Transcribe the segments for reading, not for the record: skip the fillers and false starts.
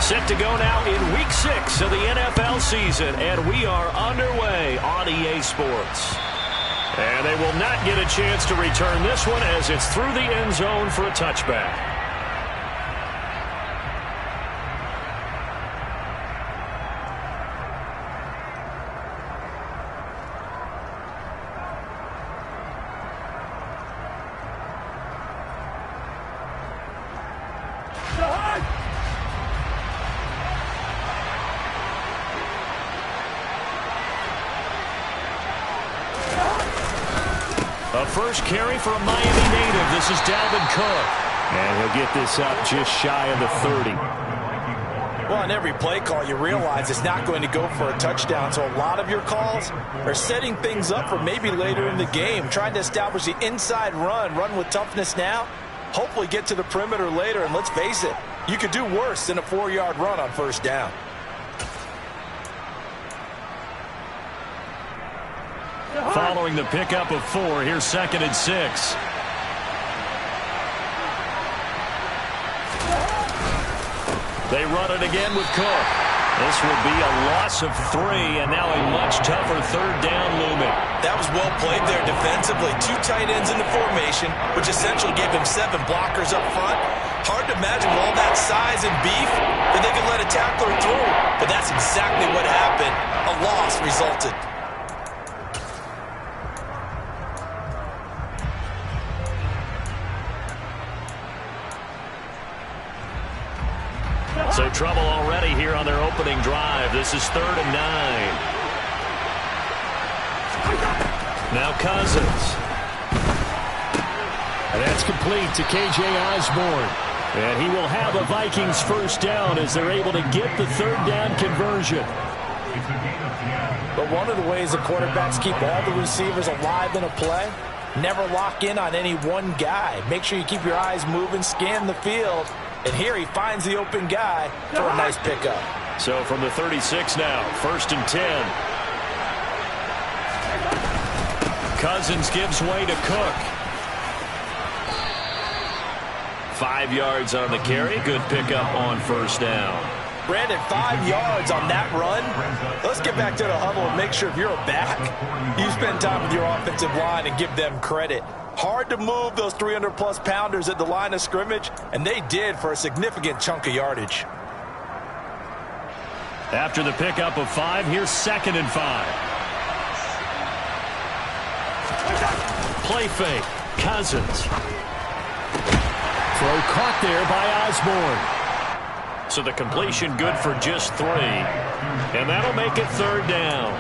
Set to go now in Week 6 of the NFL season, and we are underway on EA Sports. And they will not get a chance to return this one as it's through the end zone for a touchback. A first carry for a Miami native. This is Dalvin Cook. And he'll get this up just shy of the 30. Well, on every play call, you realize it's not going to go for a touchdown. So a lot of your calls are setting things up for maybe later in the game, trying to establish the inside run with toughness now, hopefully get to the perimeter later. And let's face it, you could do worse than a 4-yard run on first down. Following the pickup of 4, here's 2nd and 6. They run it again with Cook. This will be a loss of 3, and now a much tougher 3rd down looming. That was well played there defensively. 2 tight ends in the formation, which essentially gave him 7 blockers up front. Hard to imagine with all that size and beef that they could let a tackler through. But that's exactly what happened. A loss resulted. So trouble already here on their opening drive. This is 3rd and 9. Now Cousins. And that's complete to K.J. Osborne. And he will have a Vikings first down as they're able to get the 3rd down conversion. But one of the ways the quarterbacks keep all the receivers alive in a play, never lock in on any one guy. Make sure you keep your eyes moving, scan the field. And here he finds the open guy for a nice pickup. So from the 36 now, 1st and 10. Cousins gives way to Cook. 5 yards on the carry. Good pickup on first down. Brandon, 5 yards on that run. Let's get back to the huddle and make sure if you're a back, you spend time with your offensive line and give them credit. Hard to move those 300-plus pounders at the line of scrimmage, and they did for a significant chunk of yardage. After the pickup of 5, here's 2nd and 5. Play fake. Cousins. Throw caught there by Osborne. So the completion good for just 3. And that'll make it 3rd down.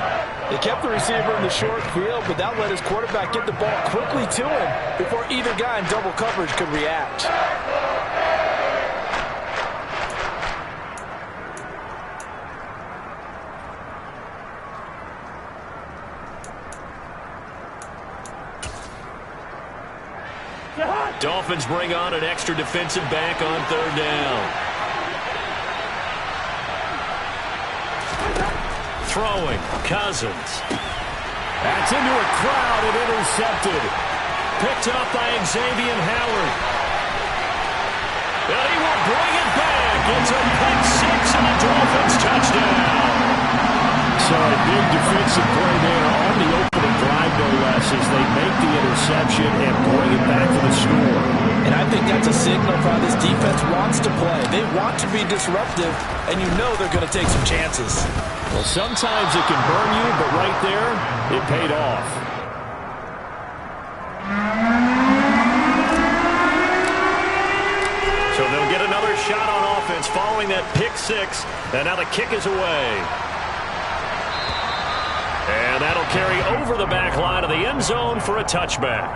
They kept the receiver in the short field, but that let his quarterback get the ball quickly to him before either guy in double coverage could react. Dolphins bring on an extra defensive back on 3rd down. Throwing, Cousins. That's into a crowd and intercepted. Picked up by Xavier Howard. And he will bring it back. It's a pick 6 and a Dolphins touchdown. So a big defensive play there on the opening drive, no less, as they make the interception and bring it back for the score. And I think that's a signal for how this defense wants to play. They want to be disruptive, and you know they're going to take some chances. Well, sometimes it can burn you, but right there, it paid off. So they'll get another shot on offense following that pick 6, and now the kick is away. And that'll carry over the back line of the end zone for a touchback.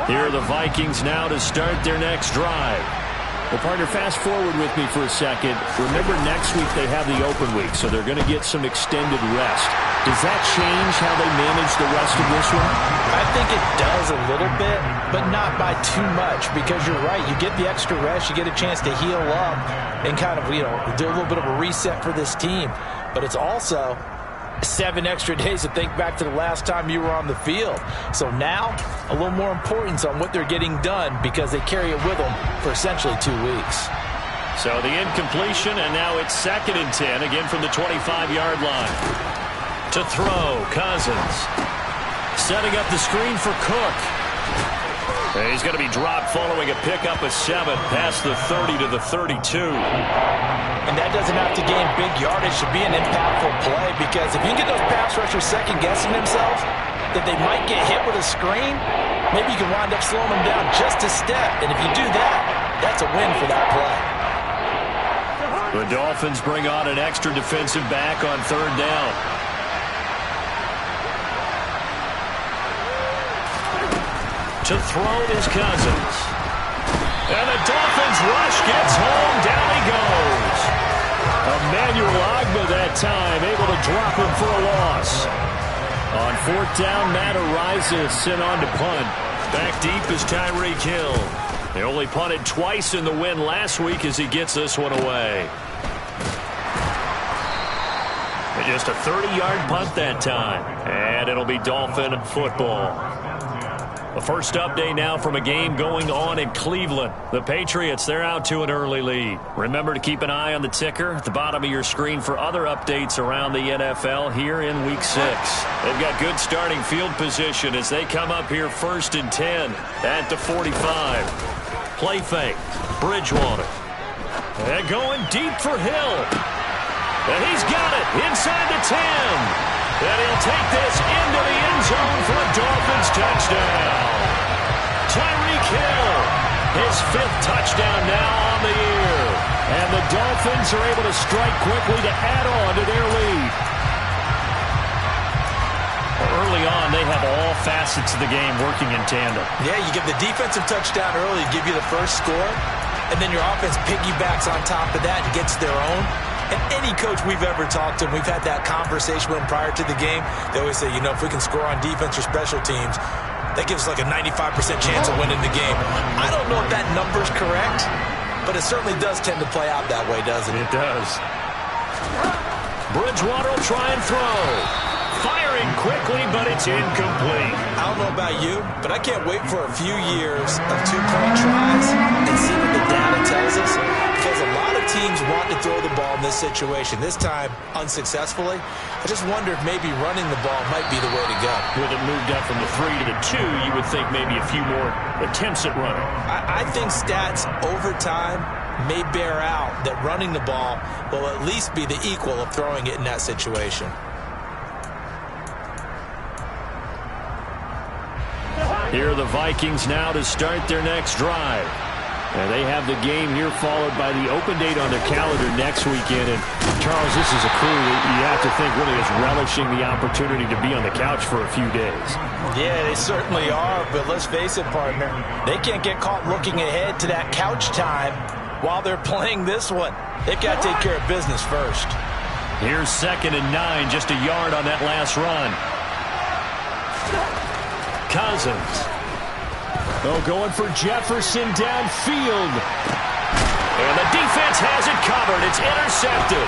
Here are the Vikings now to start their next drive. Well, partner, fast forward with me for a second. Remember, next week they have the open week, so they're going to get some extended rest. Does that change how they manage the rest of this one? I think it does a little bit, but not by too much, because you're right. You get the extra rest. You get a chance to heal up and kind of, do a little bit of a reset for this team. But it's also 7 extra days to think back to the last time you were on the field. So now, a little more importance on what they're getting done because they carry it with them for essentially 2 weeks. So the incompletion, and now it's 2nd and 10, again from the 25-yard line. To throw, Cousins. Setting up the screen for Cook. He's going to be dropped following a pickup of 7 past the 30 to the 32. And that doesn't have to gain big yardage to be an impactful play, because if you can get those pass rushers second-guessing themselves that they might get hit with a screen, maybe you can wind up slowing them down just a step. And if you do that, that's a win for that play. The Dolphins bring on an extra defensive back on 3rd down. To throw is Cousins. And the Dolphins rush gets home. Down he goes. Emmanuel Ogbah that time able to drop him for a loss. On 4th down, Matt Araiza sent on to punt. Back deep is Tyreek Hill. They only punted twice in the win last week as he gets this one away. And just a 30-yard punt that time. And it'll be Dolphin football. The first update now from a game going on in Cleveland. The Patriots, they're out to an early lead. Remember to keep an eye on the ticker at the bottom of your screen for other updates around the NFL here in Week 6. They've got good starting field position as they come up here 1st and 10 at the 45. Play fake. Bridgewater. And going deep for Hill. And he's got it inside the 10. And he'll take this into the end zone for a Dolphins touchdown. Tyreek Hill, his 5th touchdown now on the year. And the Dolphins are able to strike quickly to add on to their lead. Early on, they have all facets of the game working in tandem. Yeah, you give the defensive touchdown early, give you the first score, and then your offense piggybacks on top of that and gets their own. And any coach we've ever talked to, we've had that conversation with them prior to the game. They always say, if we can score on defense or special teams, that gives us like a 95% chance of winning the game. I don't know if that number's correct, but it certainly does tend to play out that way, doesn't it? It does. Bridgewater will try and throw. Firing quickly, but it's incomplete. I don't know about you, but I can't wait for a few years of 2-point tries and see what the data tells us, because a lot of teams want to throw the ball in this situation. This time, unsuccessfully. I just wonder if maybe running the ball might be the way to go. With it moved up from the 3 to the 2, you would think maybe a few more attempts at running. I think stats over time may bear out that running the ball will at least be the equal of throwing it in that situation. Here are the Vikings now to start their next drive. And they have the game here followed by the open date on their calendar next weekend. And, Charles, this is a crew that you have to think really is relishing the opportunity to be on the couch for a few days. Yeah, they certainly are. But let's face it, partner, they can't get caught looking ahead to that couch time while they're playing this one. They've got to take care of business first. Here's 2nd and 9, just a yard on that last run. Cousins. Oh, going for Jefferson downfield. And the defense has it covered. It's intercepted.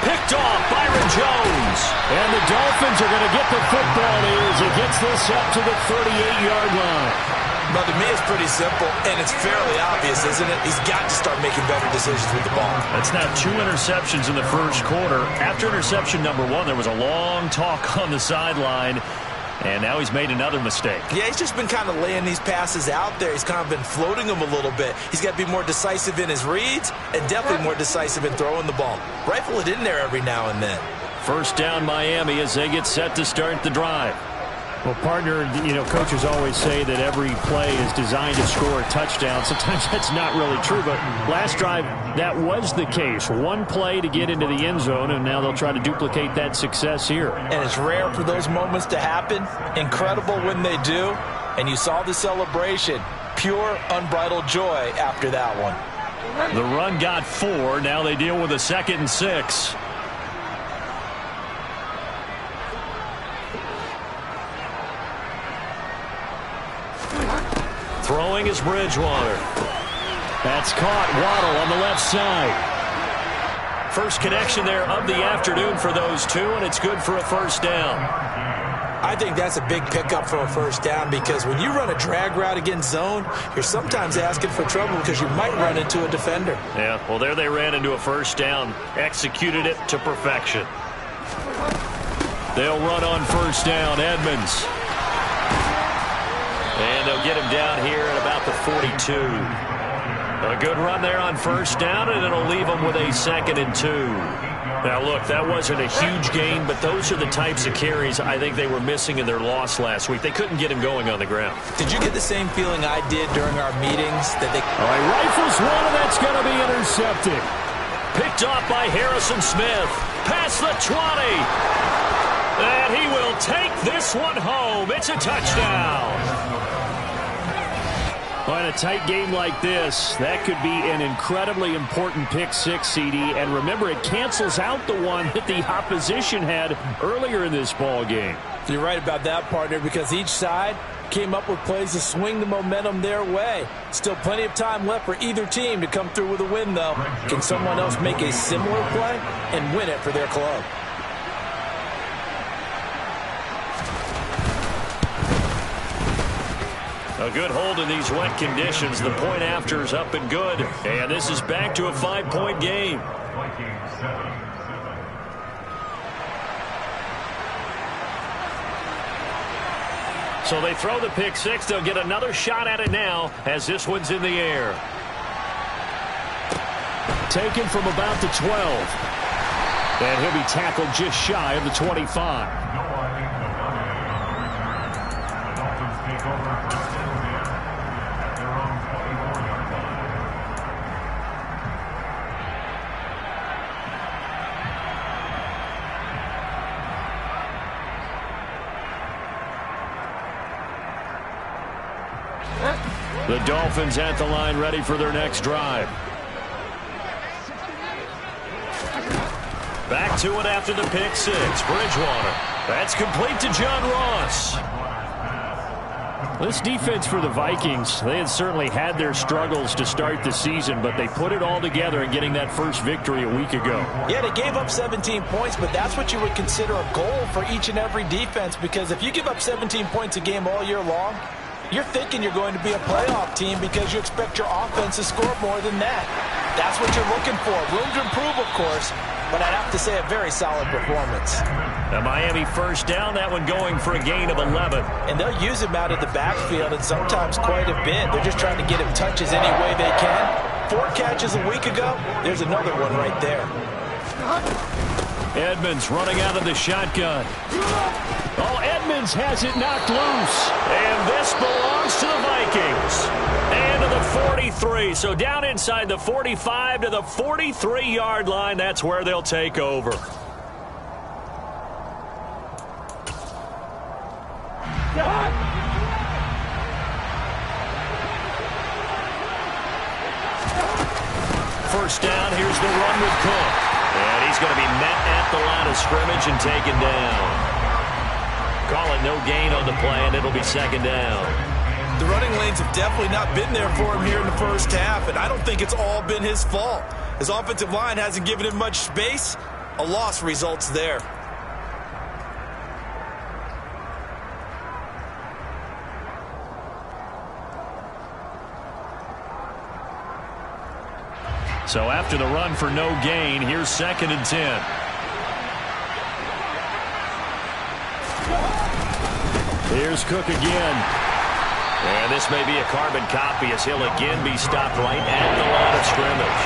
Picked off Byron Jones. And the Dolphins are going to get the football here as he gets this up to the 38-yard line. Well, to me, it's pretty simple, and it's fairly obvious, isn't it? He's got to start making better decisions with the ball. That's now 2 interceptions in the first quarter. After interception number 1, there was a long talk on the sideline. And now he's made another mistake. Yeah, he's just been kind of laying these passes out there. He's kind of been floating them a little bit. He's got to be more decisive in his reads and definitely more decisive in throwing the ball. Rifle it in there every now and then. First down Miami as they get set to start the drive. Well, partner, coaches always say that every play is designed to score a touchdown. Sometimes that's not really true, but last drive, that was the case. One play to get into the end zone, and now they'll try to duplicate that success here. And it's rare for those moments to happen. Incredible when they do. And you saw the celebration. Pure, unbridled joy after that one. The run got 4. Now they deal with a 2nd and 6. Throwing is Bridgewater. That's caught. Waddle on the left side. First connection there of the afternoon for those two, and it's good for a first down. I think that's a big pickup for a first down because when you run a drag route against zone, you're sometimes asking for trouble because you might run into a defender. Yeah, well, there they ran into a first down. Executed it to perfection. They'll run on first down. Edmonds. And they'll get him down here at about the 42. A good run there on first down, and it'll leave them with a 2nd and 2. Now, look, that wasn't a huge gain, but those are the types of carries I think they were missing in their loss last week. They couldn't get him going on the ground. Did you get the same feeling I did during our meetings? That they... All right, rifles one, and that's going to be intercepted. Picked off by Harrison Smith. Past the 20. And he will take this one home. It's a touchdown. Well, in a tight game like this, that could be an incredibly important pick six, CD. And remember, it cancels out the one that the opposition had earlier in this ball game. You're right about that, partner, because each side came up with plays to swing the momentum their way. Still plenty of time left for either team to come through with a win, though. Can someone else make a similar play and win it for their club? A good hold in these wet conditions. The point after is up and good. And this is back to a 5-point game. So they throw the pick six. They'll get another shot at it now as this one's in the air. Taken from about the 12. And he'll be tackled just shy of the 25. The Dolphins at the line, ready for their next drive. Back to it after the pick six. Bridgewater. That's complete to John Ross. This defense for the Vikings, they had certainly had their struggles to start the season, but they put it all together in getting that first victory a week ago. Yeah, they gave up 17 points, but that's what you would consider a goal for each and every defense, because if you give up 17 points a game all year long, you're thinking you're going to be a playoff team because you expect your offense to score more than that. That's what you're looking for. Room to improve, of course, but I'd have to say a very solid performance. The Miami first down, that one going for a gain of 11. And they'll use him out of the backfield and sometimes quite a bit. They're just trying to get him touches any way they can. 4 catches a week ago, there's another one right there. Edmonds running out of the shotgun. Oh, Edmonds has it knocked loose. And this belongs to the Vikings. And to the 43. So down inside the 45 to the 43-yard line. That's where they'll take over. First down, here's the run with Cook. And he's going to be met at the line of scrimmage and taken down. Call it no gain on the play, and it'll be 2nd down. The running lanes have definitely not been there for him here in the first half, and I don't think it's all been his fault. His offensive line hasn't given him much space. A loss results there. So after the run for no gain, here's 2nd and 10. Here's Cook again. And this may be a carbon copy as he'll again be stopped right at the line of scrimmage.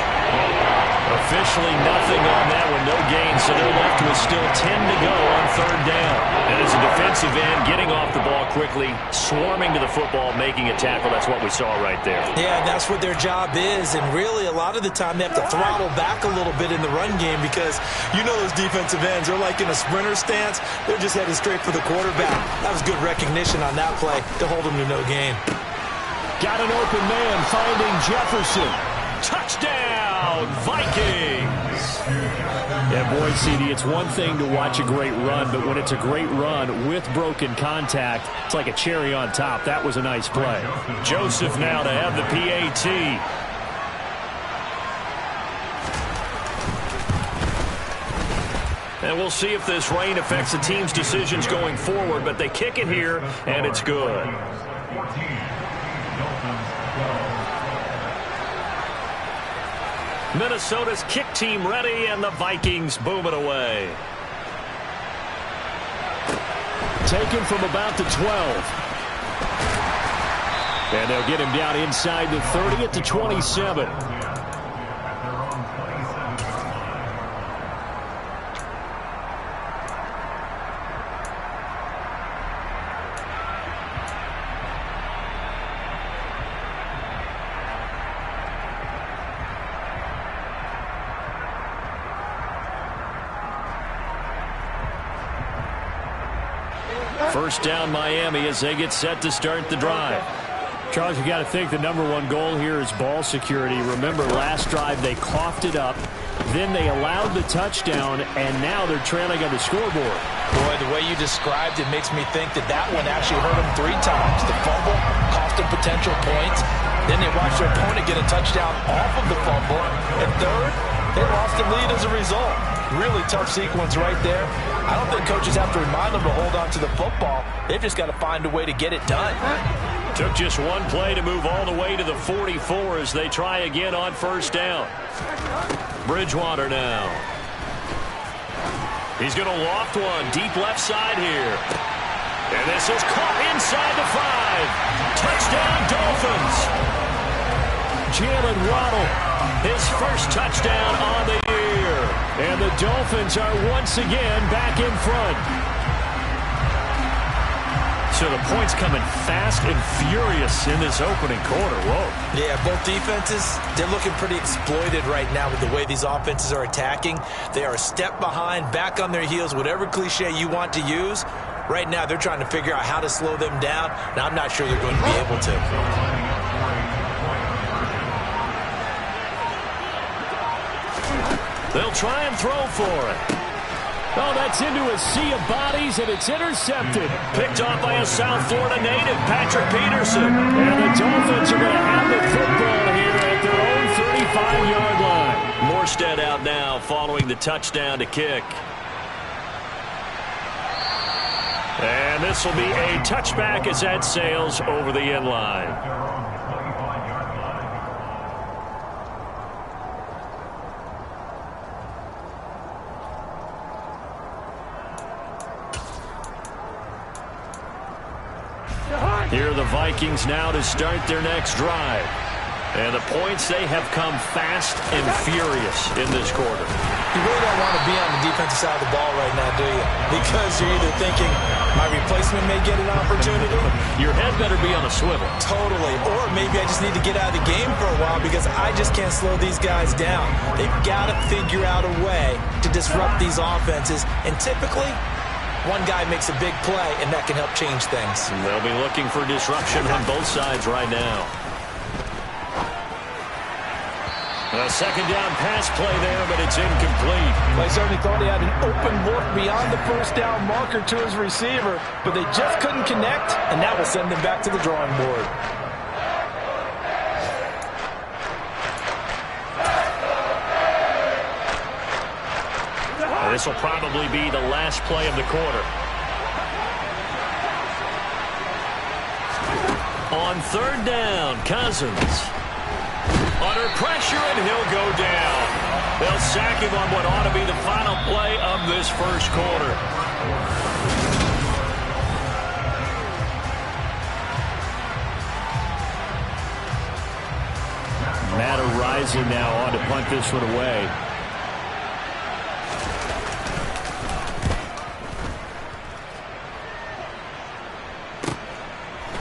Officially nothing on that one, no gain, so they're left with still 10 to go on 3rd down. And as a defensive end, getting off the ball quickly, swarming to the football, making a tackle, that's what we saw right there. Yeah, that's what their job is, and really a lot of the time they have to throttle back a little bit in the run game because you know those defensive ends, they're like in a sprinter stance, they're just headed straight for the quarterback. That was good recognition on that play to hold them to no gain. Got an open man finding Jefferson. Touchdown, Vikings! Yeah, boy, CD, it's one thing to watch a great run, but when it's a great run with broken contact, it's like a cherry on top. That was a nice play. Joseph now to have the PAT. And we'll see if this rain affects the team's decisions going forward, but they kick it here, and it's good. Minnesota's kick team ready, and the Vikings boom it away. Taken from about the 12. And they'll get him down inside the 30 at the 27. First down Miami as they get set to start the drive. Charles, you got to think the #1 goal here is ball security. Remember, last drive they coughed it up, then they allowed the touchdown, and now they're trailing on the scoreboard. Boy, the way you described it makes me think that that one actually hurt them 3 times. The fumble cost them potential points. Then they watched their opponent get a touchdown off of the fumble. And third, they lost the lead as a result. Really tough sequence right there. I don't think coaches have to remind them to hold on to the football. They've just got to find a way to get it done. Took just one play to move all the way to the 44 as they try again on first down. Bridgewater now. He's going to loft one deep left side here. And this is caught inside the 5. Touchdown Dolphins. Jalen Waddle, his first touchdown on the year. And the Dolphins are once again back in front. So the points coming fast and furious in this opening quarter. Whoa. Yeah, both defenses, they're looking pretty exploited right now with the way these offenses are attacking. They are a step behind, back on their heels, whatever cliche you want to use. Right now, they're trying to figure out how to slow them down, and I'm not sure they're going to be able to. They'll try and throw for it. Oh, that's into a sea of bodies, and it's intercepted. Picked off by a South Florida native, Patrick Peterson. And the Dolphins are going to have the football here at their own 35-yard line. Morstead out now following the touchdown to kick. And this will be a touchback as that sails over the end line. Here are the Vikings now to start their next drive. And the points, they have come fast and furious in this quarter. You really don't want to be on the defensive side of the ball right now, do you? Because you're either thinking, my replacement may get an opportunity. Your head better be on a swivel. Totally. Or maybe I just need to get out of the game for a while because I just can't slow these guys down. They've got to figure out a way to disrupt these offenses. And typically, one guy makes a big play, and that can help change things. And they'll be looking for disruption on both sides right now. A second down pass play there, but it's incomplete. Well, I certainly thought he had an open look beyond the first down marker to his receiver, but they just couldn't connect, and that will send them back to the drawing board. This will probably be the last play of the quarter. On third down, Cousins. Under pressure, and he'll go down. They'll sack him on what ought to be the final play of this first quarter. Matt Araiza now on to punt this one away.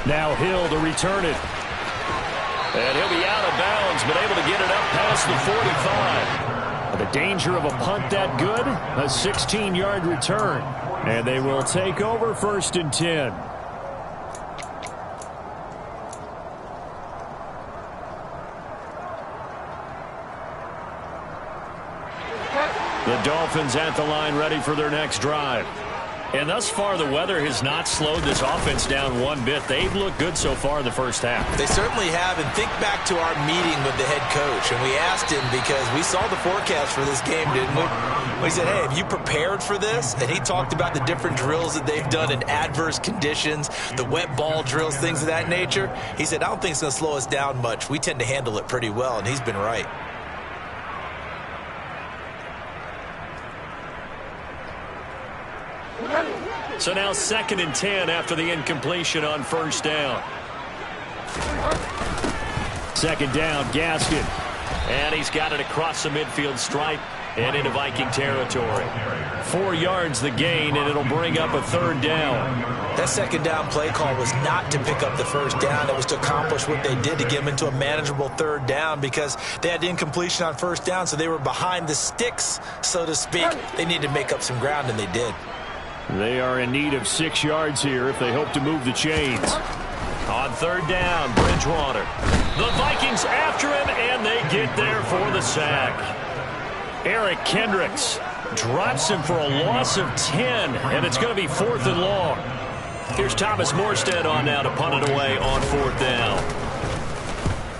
Now Hill to return it. And he'll be out of bounds, but able to get it up past the 45. The danger of a punt that good, a 16-yard return. And they will take over 1st and 10. The Dolphins at the line ready for their next drive. And thus far, the weather has not slowed this offense down one bit. They've looked good so far in the first half. They certainly have. And think back to our meeting with the head coach. And we asked him, because we saw the forecast for this game, didn't we? We said, hey, have you prepared for this? And he talked about the different drills that they've done in adverse conditions, the wet ball drills, things of that nature. He said, I don't think it's going to slow us down much. We tend to handle it pretty well, and he's been right. So now 2nd and 10 after the incompletion on first down. 2nd down, Gaskin. And he's got it across the midfield stripe and into Viking territory. 4 yards the gain, and it'll bring up a 3rd down. That 2nd down play call was not to pick up the 1st down. It was to accomplish what they did to get them into a manageable 3rd down, because they had incompletion on 1st down, so they were behind the sticks, so to speak. They needed to make up some ground, and they did. They are in need of 6 yards here if they hope to move the chains. On 3rd down, Bridgewater. The Vikings after him, and they get there for the sack. Eric Kendricks drops him for a loss of 10, and it's going to be 4th and long. Here's Thomas Morstead on now to punt it away on 4th down.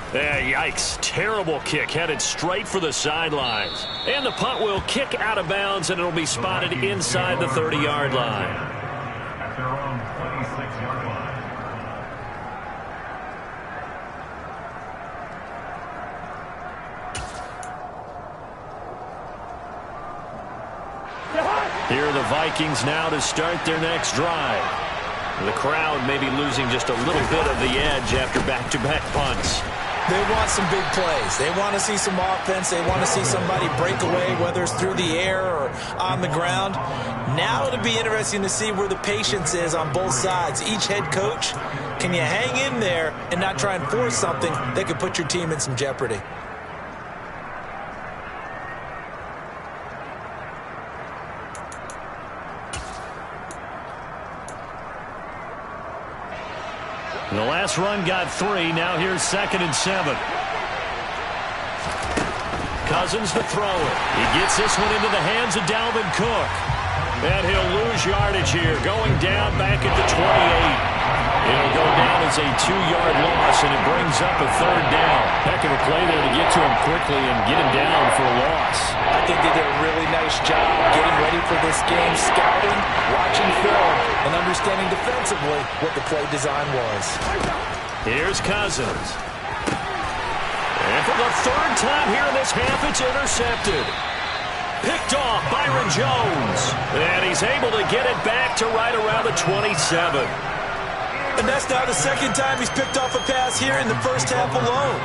Yikes. Terrible kick headed straight for the sidelines. And the punt will kick out of bounds, and it'll be spotted inside the 30-yard line. Here are the Vikings now to start their next drive. The crowd may be losing just a little bit of the edge after back-to-back punts. They want some big plays. They want to see some offense. They want to see somebody break away, whether it's through the air or on the ground. Now it'll be interesting to see where the patience is on both sides. Each head coach, can you hang in there and not try and force something that could put your team in some jeopardy? The last run got 3. Now here's 2nd and 7. Cousins to throw it. He gets this one into the hands of Dalvin Cook. And he'll lose yardage here, going down back at the 28. It'll go down as a 2-yard loss, and it brings up a 3rd down. Heck of a play there to get to him quickly and get him down for a loss. I think they did a really nice job getting ready for this game, scouting, watching film, and understanding defensively what the play design was. Here's Cousins. And for the 3rd time here in this half, it's intercepted. Picked off Byron Jones. And he's able to get it back to right around the 27. And that's now the 2nd time he's picked off a pass here in the first half alone.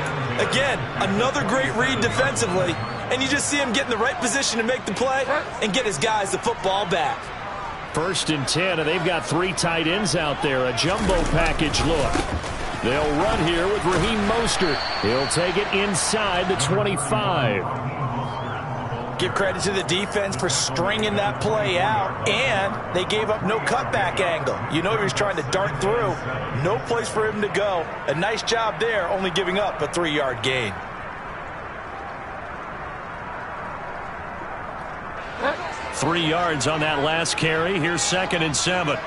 Again, another great read defensively. And you just see him get in the right position to make the play and get his guys the football back. 1st and 10, and they've got 3 tight ends out there. A jumbo package look. They'll run here with Raheem Mostert. He'll take it inside the 25. Give credit to the defense for stringing that play out, and they gave up no cutback angle. You know he was trying to dart through. No place for him to go. A nice job there, only giving up a 3-yard gain. Three yards on that last carry. Here's 2nd and 7.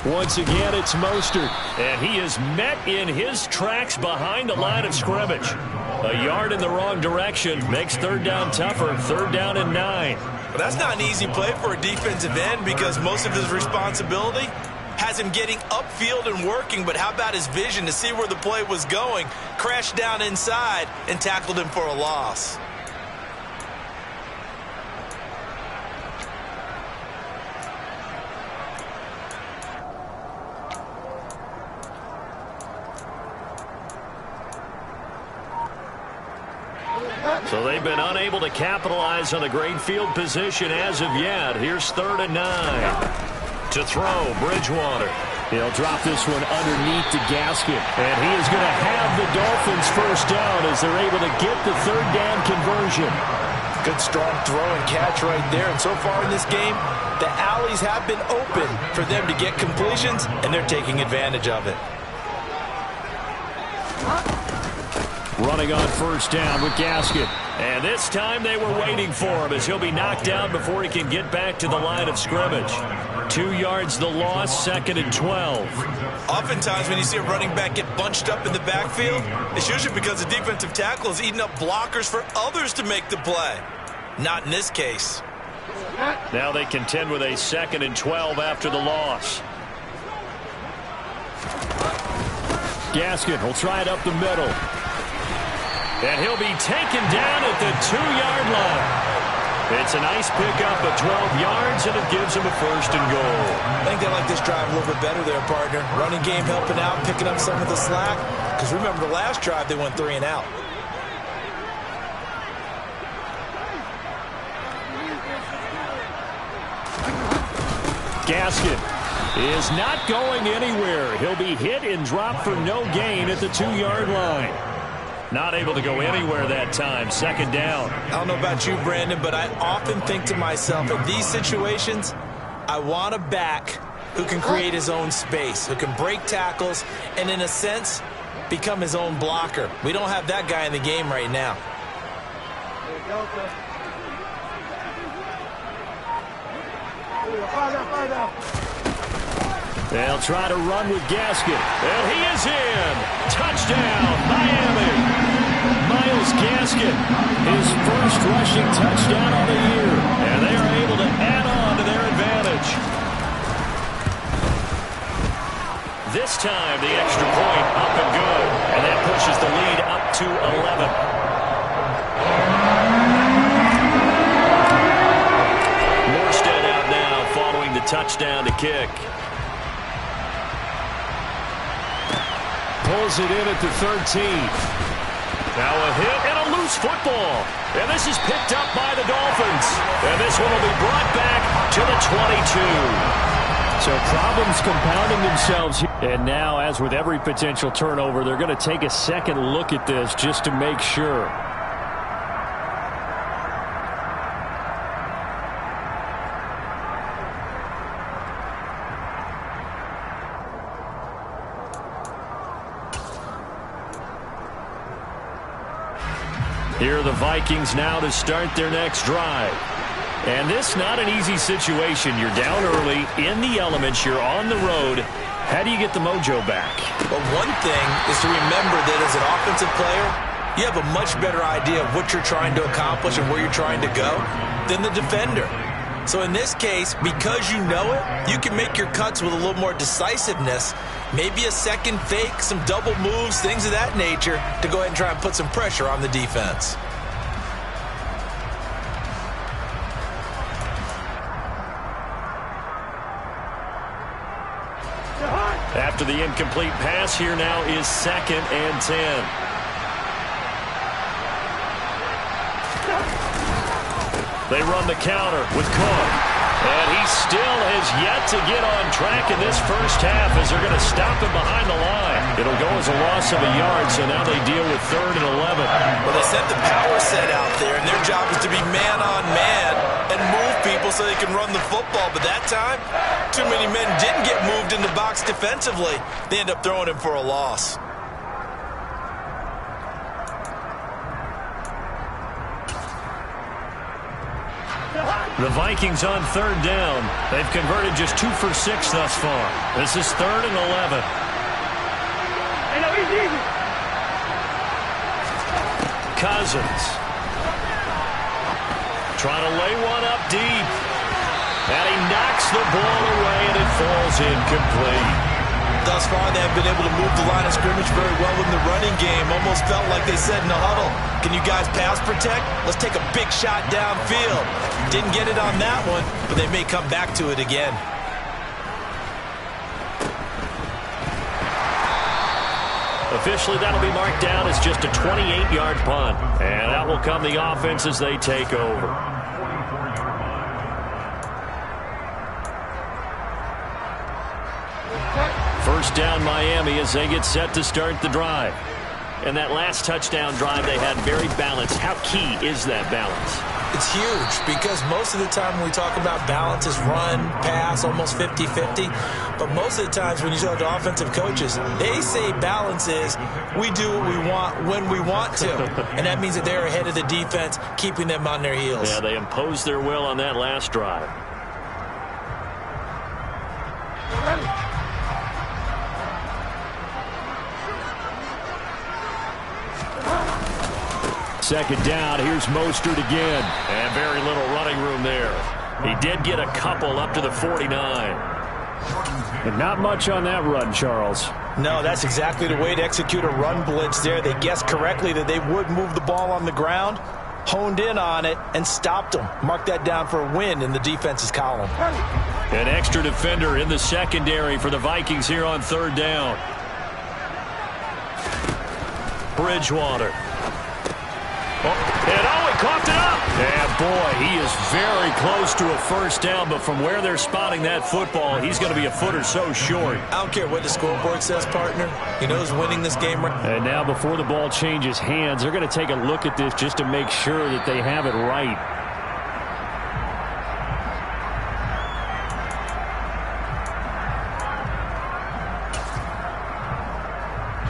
Once again, it's Mostert, and he is met in his tracks behind the line of scrimmage. A yard in the wrong direction makes 3rd down tougher. 3rd down and 9. Well, that's not an easy play for a defensive end, because most of his responsibility has him getting upfield and working, but how about his vision to see where the play was going? Crashed down inside and tackled him for a loss. So they've been unable to capitalize on the great field position as of yet. Here's 3rd and 9. To throw, Bridgewater. He'll drop this one underneath to Gaskin. And he is going to have the Dolphins 1st down as they're able to get the 3rd down conversion. Good strong throw and catch right there. And so far in this game, the alleys have been open for them to get completions, and they're taking advantage of it. Running on first down with Gaskin. And this time they were waiting for him as he'll be knocked down before he can get back to the line of scrimmage. 2 yards the loss, 2nd and 12. Oftentimes when you see a running back get bunched up in the backfield, it's usually because the defensive tackle is eating up blockers for others to make the play. Not in this case. Now they contend with a 2nd and 12 after the loss. Gaskin will try it up the middle. And he'll be taken down at the 2-yard line. It's a nice pickup of 12 yards, and it gives him a 1st and goal. I think they like this drive a little bit better there, partner. Running game helping out, picking up some of the slack. Because remember, the last drive they went 3 and out. Gaskin is not going anywhere. He'll be hit and dropped for no gain at the 2-yard line. Not able to go anywhere that time. 2nd down. I don't know about you, Brandon, but I often think to myself, in these situations, I want a back who can create his own space, who can break tackles, and in a sense, become his own blocker. We don't have that guy in the game right now. They'll try to run with Gaskin. And he is in. Touchdown, Miami. Myles Gaskin, his first rushing touchdown of the year. And they are able to add on to their advantage. This time, the extra point up and good. And that pushes the lead up to 11. Morstead out now following the touchdown to kick. Pulls it in at the 13. Now a hit and a loose football. And this is picked up by the Dolphins. And this one will be brought back to the 22. So problems compounding themselves. And now, as with every potential turnover, they're going to take a second look at this just to make sure. Here are the Vikings now to start their next drive. And this not an easy situation. You're down early, in the elements, you're on the road. How do you get the mojo back? Well, one thing is to remember that as an offensive player, you have a much better idea of what you're trying to accomplish and where you're trying to go than the defender. So in this case, because you know it, you can make your cuts with a little more decisiveness, maybe a second fake, some double moves, things of that nature, to go ahead and try and put some pressure on the defense. After the incomplete pass, here now is 2nd and 10. They run the counter with Cook. And he still has yet to get on track in this first half as they're going to stop him behind the line. It'll go as a loss of a yard, so now they deal with 3rd and 11. Well, they sent the power set out there, and their job is to be man-on-man and move people so they can run the football. But that time, too many men didn't get moved in the box defensively. They end up throwing him for a loss. The Vikings on 3rd down. They've converted just 2 for 6 thus far. This is 3rd and 11. Cousins. Trying to lay one up deep. And he knocks the ball away, and it falls incomplete. Thus far, they have been able to move the line of scrimmage very well in the running game. Almost felt like they said in the huddle, can you guys pass protect? Let's take a big shot downfield. Didn't get it on that one, but they may come back to it again. Officially, that'll be marked down as just a 28-yard punt. And that will come the offense as they take over. First down Miami as they get set to start the drive. And that last touchdown drive they had very balanced. How key is that balance? It's It's huge because most of the time when we talk about balance is run, pass, almost 50-50. But most of the times when you talk to offensive coaches, they say balance is we do what we want when we want to. And that means that they're ahead of the defense, keeping them on their heels. Yeah, they imposed their will on that last drive. Second down, here's Mostert again. And very little running room there. He did get a couple up to the 49. But not much on that run, Charles. No, that's exactly the way to execute a run blitz there. They guessed correctly that they would move the ball on the ground, honed in on it, and stopped them. Mark that down for a win in the defense's column. An extra defender in the secondary for the Vikings here on third down. Bridgewater. He coughed it up. And boy, he is very close to a first down, but from where they're spotting that football, he's going to be a foot or so short. I don't care what the scoreboard says, partner. He knows winning this game. And now before the ball changes hands, they're going to take a look at this just to make sure that they have it right.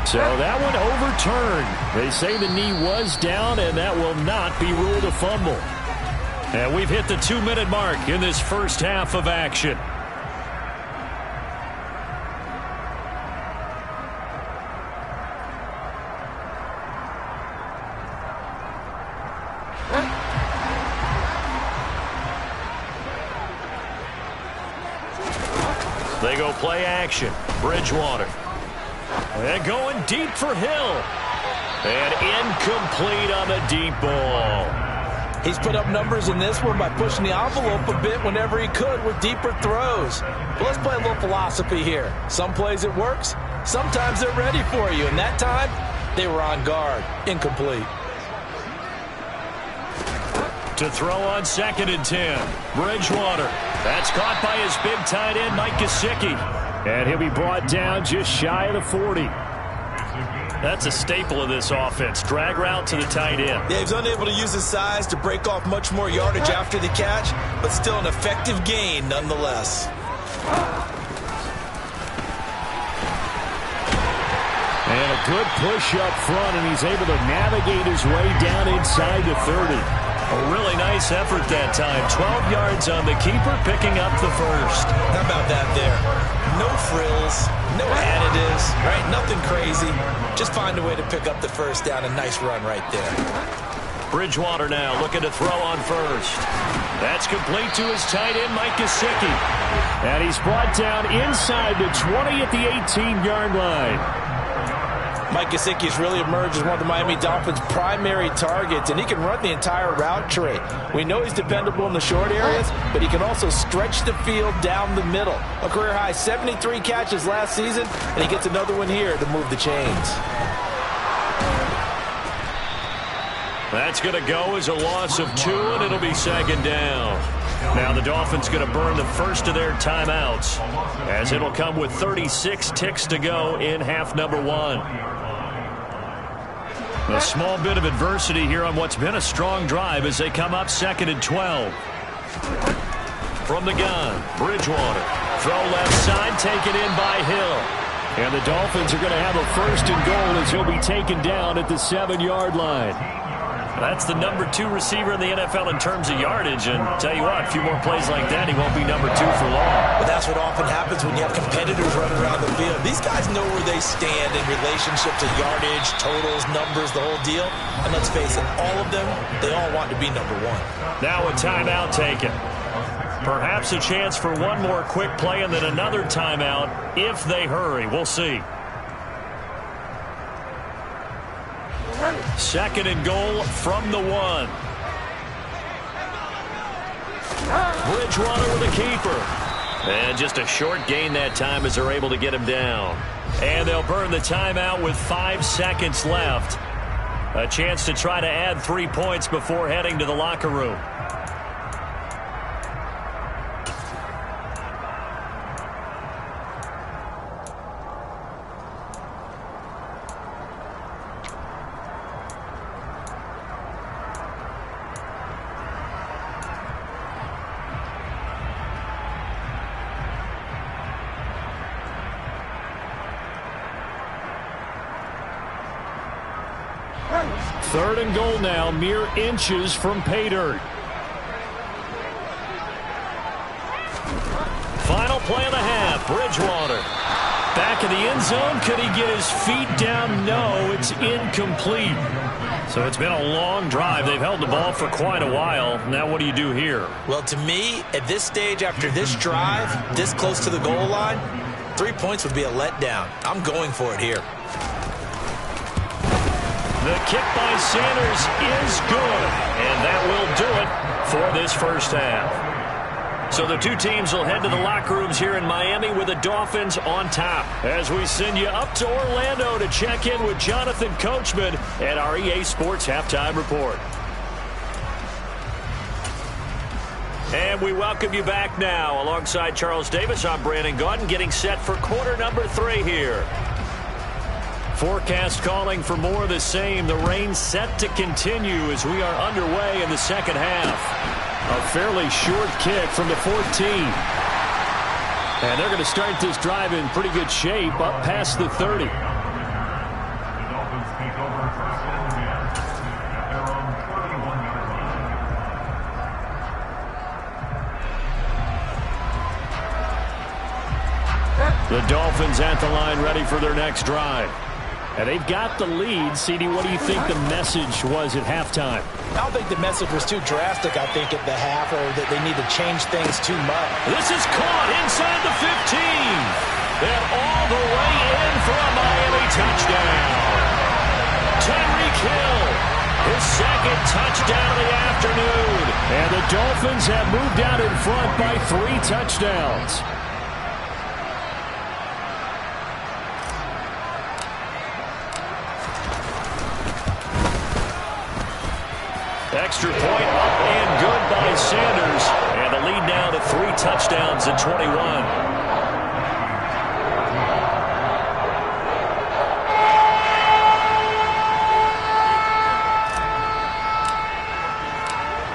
So that one overturned. They say the knee was down, and that will not be ruled a fumble. And we've hit the 2-minute mark in this first half of action. They go play action. Bridgewater. And going deep for Hill. And incomplete on the deep ball. He's put up numbers in this one by pushing the envelope a bit whenever he could with deeper throws. But let's play a little philosophy here. Some plays it works. Sometimes they're ready for you. And that time, they were on guard. Incomplete. To throw on 2nd and 10. Bridgewater. That's caught by his big tight end, Mike Gesicki. And he'll be brought down just shy of the 40. That's a staple of this offense. Drag route to the tight end. Yeah, he's unable to use his size to break off much more yardage after the catch, but still an effective gain nonetheless. And a good push up front, and he's able to navigate his way down inside the 30. A really nice effort that time. 12 yards on the keeper, picking up the first. How about that there? No frills, no additives, right? Nothing crazy. Just find a way to pick up the first down. A nice run right there. Bridgewater now looking to throw on first. That's complete to his tight end, Mike Gesicki. And he's brought down inside the 20 at the 18-yard line. Mike Gesicki has really emerged as one of the Miami Dolphins' primary targets, and he can run the entire route tree. We know he's dependable in the short areas, but he can also stretch the field down the middle. A career-high 73 catches last season, and he gets another one here to move the chains. That's going to go as a loss of 2, and it'll be 2nd down. Now the Dolphins going to burn the first of their timeouts, as it'll come with 36 ticks to go in half number 1. A small bit of adversity here on what's been a strong drive as they come up 2nd and 12. From the gun, Bridgewater. Throw left side, taken in by Hill. And the Dolphins are going to have a 1st and goal as he'll be taken down at the 7-yard line. That's the number 2 receiver in the NFL in terms of yardage. And tell you what, a few more plays like that, he won't be number 2 for long. But that's what often happens when you have competitors running around the field. These guys know where they stand in relationship to yardage, totals, numbers, the whole deal. And let's face it, all of them, they all want to be number 1. Now a timeout taken. Perhaps a chance for one more quick play and then another timeout if they hurry. We'll see. 2nd and goal from the 1. Bridgewater with a keeper. And just a short gain that time as they're able to get him down. And they'll burn the timeout with 5 seconds left. A chance to try to add 3 points before heading to the locker room. 3rd and goal now, mere inches from pay dirt. Final play of the half, Bridgewater. Back in the end zone, could he get his feet down? No, it's incomplete. So it's been a long drive. They've held the ball for quite a while. Now what do you do here? Well, to me, at this stage after this drive, this close to the goal line, 3 points would be a letdown. I'm going for it here. The kick by Sanders is good, and that will do it for this first half. So the two teams will head to the locker rooms here in Miami with the Dolphins on top. As we send you up to Orlando to check in with Jonathan Coachman at our EA Sports Halftime Report. And we welcome you back now. Alongside Charles Davis, I'm Brandon Gaudin, getting set for quarter number 3 here. Forecast calling for more of the same. The rain set to continue as we are underway in the second half. A fairly short kick from the 14. And they're going to start this drive in pretty good shape up past the 30. The Dolphins at the line ready for their next drive. And they've got the lead. CD, what do you think the message was at halftime? I don't think the message was too drastic, I think, at the half, or that they need to change things too much. This is caught inside the 15. And all the way in for a Miami touchdown. Tyreek Hill, his second touchdown of the afternoon. And the Dolphins have moved out in front by 3 touchdowns. Extra point up and good by Sanders. And the lead now to 3 touchdowns in 21.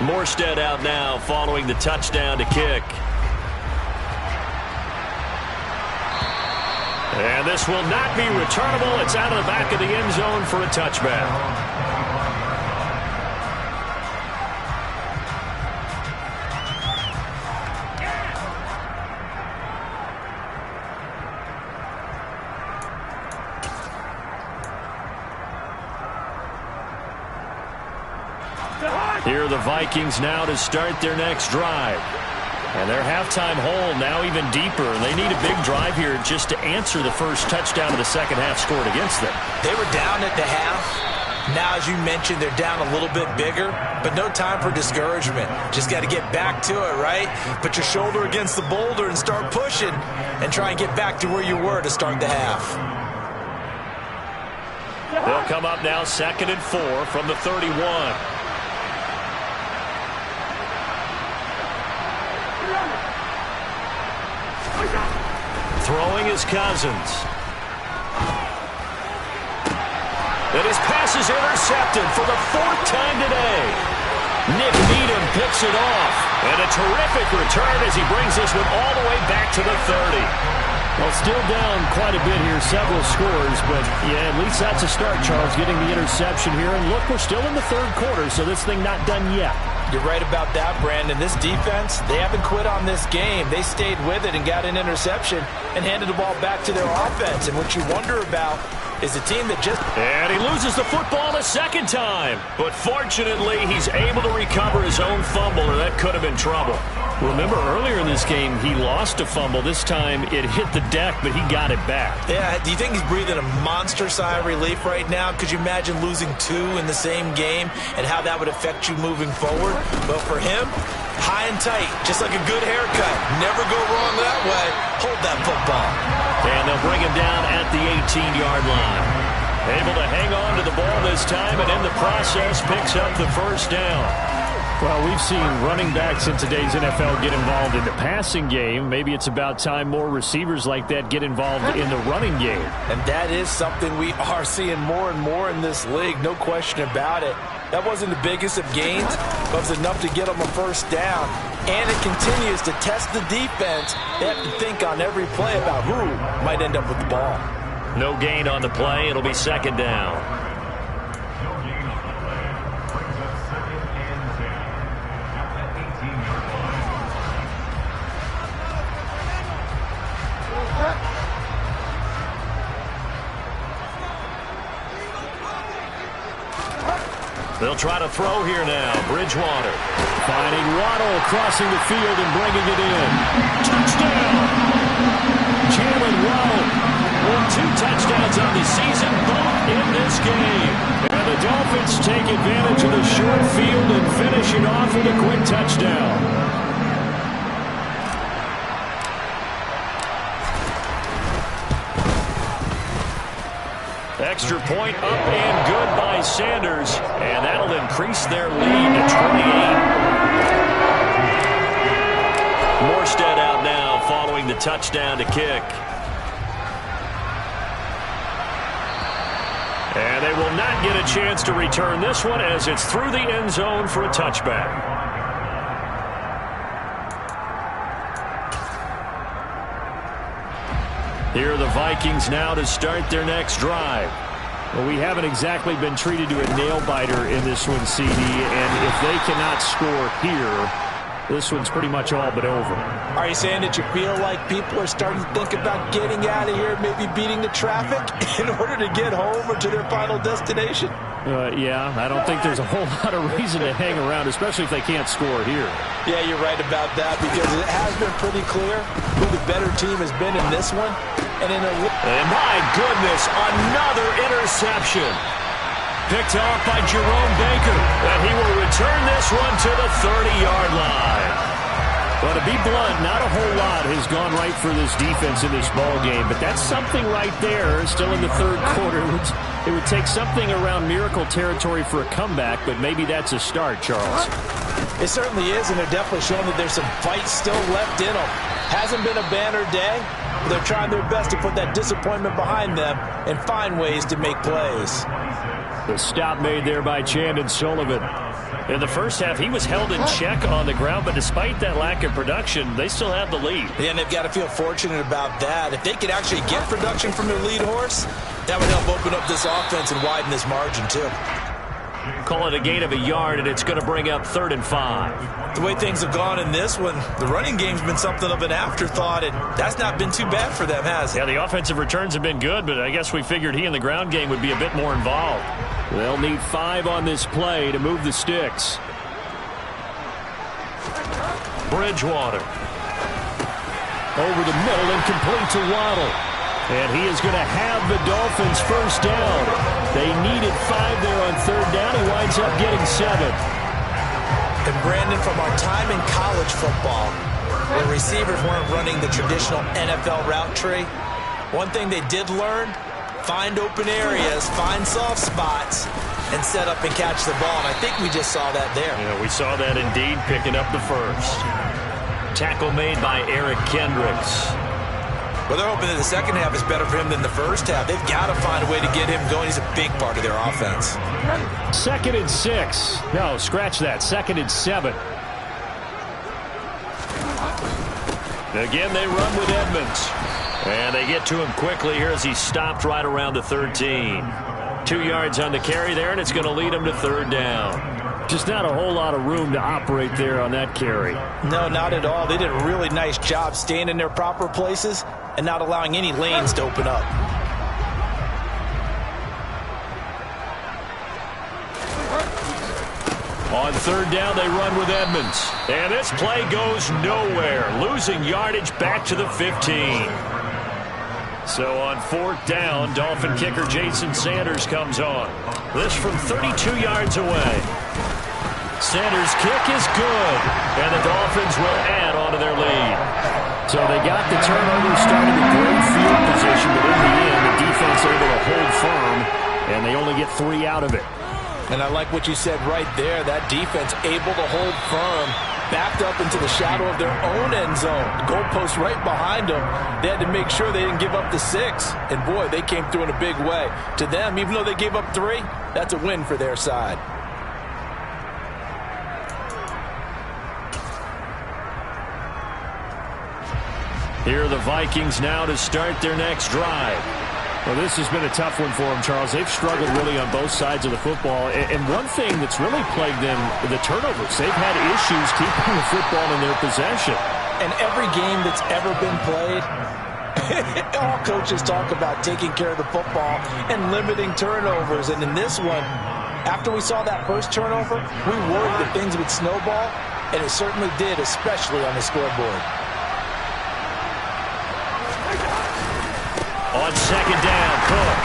Morstead out now following the touchdown to kick. And this will not be returnable. It's out of the back of the end zone for a touchback. Here are the Vikings now to start their next drive. And their halftime hole now even deeper. They need a big drive here just to answer the first touchdown of the second half scored against them. They were down at the half. Now, as you mentioned, they're down a little bit bigger, but no time for discouragement. Just got to get back to it, right? Put your shoulder against the boulder and start pushing and try and get back to where you were to start the half. They'll come up now 2nd and 4 from the 31. Throwing is Cousins. And his pass is intercepted for the 4th time today. Nick Needham picks it off. And a terrific return as he brings this one all the way back to the 30. Well, still down quite a bit here, several scores, but yeah, at least that's a start, Charles, getting the interception here. And look, we're still in the 3rd quarter, so this thing not done yet. You're right about that, Brandon. This defense, they haven't quit on this game. They stayed with it and got an interception and handed the ball back to their offense. And what you wonder about is a team that just... And he loses the football a second time. But fortunately, he's able to recover his own fumble, or that could have been trouble. Remember, earlier in this game, he lost a fumble. This time, it hit the deck, but he got it back. Yeah, do you think he's breathing a monster sigh of relief right now? Could you imagine losing 2 in the same game and how that would affect you moving forward? But for him, high and tight, just like a good haircut. Never go wrong that way. Hold that football. And they'll bring him down at the 18-yard line. Able to hang on to the ball this time, and in the process picks up the first down. Well, we've seen running backs in today's NFL get involved in the passing game. Maybe it's about time more receivers like that get involved in the running game. And that is something we are seeing more and more in this league, no question about it. That wasn't the biggest of gains, but it was enough to get them a first down. And it continues to test the defense. They have to think on every play about who might end up with the ball. No gain on the play. It'll be second down. They'll try to throw here now. Bridgewater. Finding Waddle crossing the field and bringing it in. Touchdown! Jalen Waddle with 2 touchdowns on the season, both in this game. And the Dolphins take advantage of the short field and finish it off with a quick touchdown. Extra point up and good by Sanders, and that'll increase their lead to 28. Morstead out now following the touchdown to kick. And they will not get a chance to return this one as it's through the end zone for a touchback. Here are the Vikings now to start their next drive. Well, we haven't exactly been treated to a nail-biter in this one, CD, and if they cannot score here, this one's pretty much all but over. Are you saying that you feel like people are starting to think about getting out of here, maybe beating the traffic in order to get home or to their final destination? Yeah, I don't think there's a whole lot of reason to hang around, especially if they can't score here. Yeah, you're right about that because it has been pretty clear who the better team has been in this one. And my goodness, another interception. Picked off by Jerome Baker. And he will return this one to the 30-yard line. Well, to be blunt, not a whole lot has gone right for this defense in this ball game, but that's something right there. Still in the third quarter. It would take something around miracle territory for a comeback, but maybe that's a start, Charles. It certainly is, and they're definitely showing that there's some fight still left in them. Hasn't been a banner day. They're trying their best to put that disappointment behind them and find ways to make plays. The stop made there by Chandon Sullivan. In the first half, he was held in check on the ground, but despite that lack of production, they still have the lead. Yeah, and they've got to feel fortunate about that. If they could actually get production from their lead horse, that would help open up this offense and widen this margin, too. Call it a gain of a yard, and it's going to bring up 3rd and 5. The way things have gone in this one, the running game's been something of an afterthought, and that's not been too bad for them, has it? Yeah, the offensive returns have been good, but I guess we figured he in the ground game would be a bit more involved. They'll need 5 on this play to move the sticks. Bridgewater. Over the middle and complete to Waddle. And he is going to have the Dolphins first down. They needed 5 there on 3rd down. He winds up getting 7. And Brandon, from our time in college football, where receivers weren't running the traditional NFL route tree, one thing they did learn, find open areas, find soft spots, and set up and catch the ball. And I think we just saw that there. Yeah, we saw that indeed, picking up the first. Tackle made by Eric Kendricks. Well, they're hoping that the second half is better for him than the first half. They've got to find a way to get him going. He's a big part of their offense. 2nd and 6. No, scratch that. 2nd and 7. Again, they run with Edmonds. And they get to him quickly here as he stopped right around the 13. 2 yards on the carry there, and it's going to lead him to 3rd down. Just not a whole lot of room to operate there on that carry. No, not at all. They did a really nice job staying in their proper places and not allowing any lanes to open up. On 3rd down, they run with Edmonds. And this play goes nowhere, losing yardage back to the 15. So on 4th down, Dolphin kicker Jason Sanders comes on. This from 32 yards away. Sanders' kick is good, and the Dolphins will add on to their lead. So they got the turnover, started with great field position, but in the end, the defense able to hold firm, and they only get 3 out of it. And I like what you said right there. That defense able to hold firm, backed up into the shadow of their own end zone. The goalpost right behind them. They had to make sure they didn't give up the 6. And, boy, they came through in a big way. To them, even though they gave up 3, that's a win for their side. Here are the Vikings now to start their next drive. Well, this has been a tough one for them, Charles. They've struggled really on both sides of the football. And one thing that's really plagued them, the turnovers. They've had issues keeping the football in their possession. And every game that's ever been played, all coaches talk about taking care of the football and limiting turnovers. And in this one, After we saw that first turnover, we worried that things would snowball, and it certainly did, especially on the scoreboard. On second down, Cook.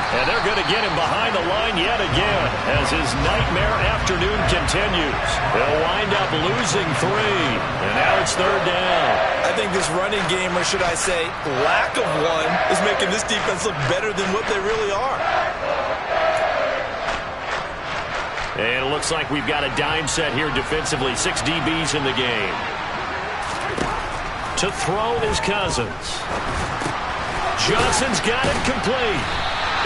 And they're going to get him behind the line yet again as his nightmare afternoon continues. They'll wind up losing 3. And now it's third down. I think this running game, or should I say lack of one, is making this defense look better than what they really are. And it looks like we've got a dime set here defensively. 6 DBs in the game. To throw is Cousins. Johnson's got it complete.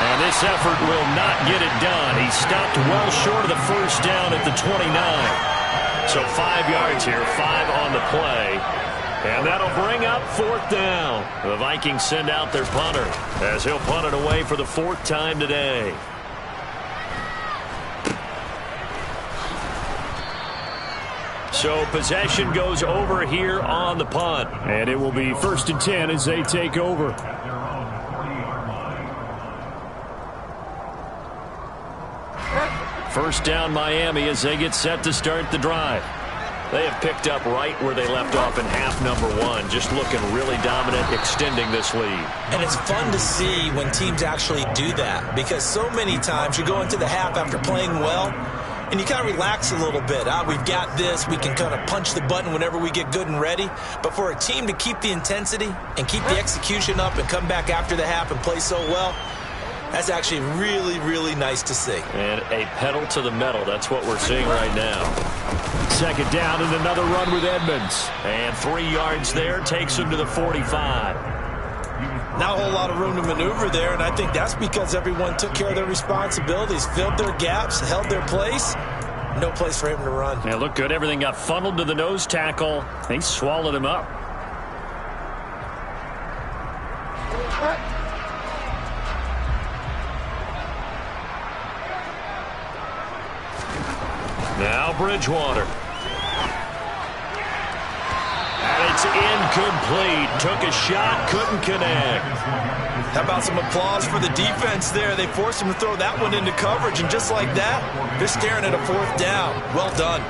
And this effort will not get it done. He stopped well short of the first down at the 29. So 5 yards here, 5 on the play. And that'll bring up fourth down. The Vikings send out their punter as he'll punt it away for the 4th time today. So possession goes over here on the punt. And it will be 1st and 10 as they take over. First down Miami as they get set to start the drive. They have picked up right where they left off in half number 1. Just looking really dominant, extending this lead. And it's fun to see when teams actually do that, because so many times you go into the half after playing well and you kind of relax a little bit. We've got this. We can kind of punch the button whenever we get good and ready. But for a team to keep the intensity and keep the execution up and come back after the half and play so well, that's actually really, really nice to see. And a pedal to the metal. That's what we're seeing right now. Second down and another run with Edmonds. And 3 yards there takes him to the 45. Not a whole lot of room to maneuver there, and I think that's because everyone took care of their responsibilities, filled their gaps, held their place. No place for him to run. Yeah, looked good. Everything got funneled to the nose tackle. They swallowed him up. Now Bridgewater. And it's incomplete. Took a shot, couldn't connect. How about some applause for the defense there? They forced him to throw that one into coverage, and just like that, they're staring at a 4th down. Well done.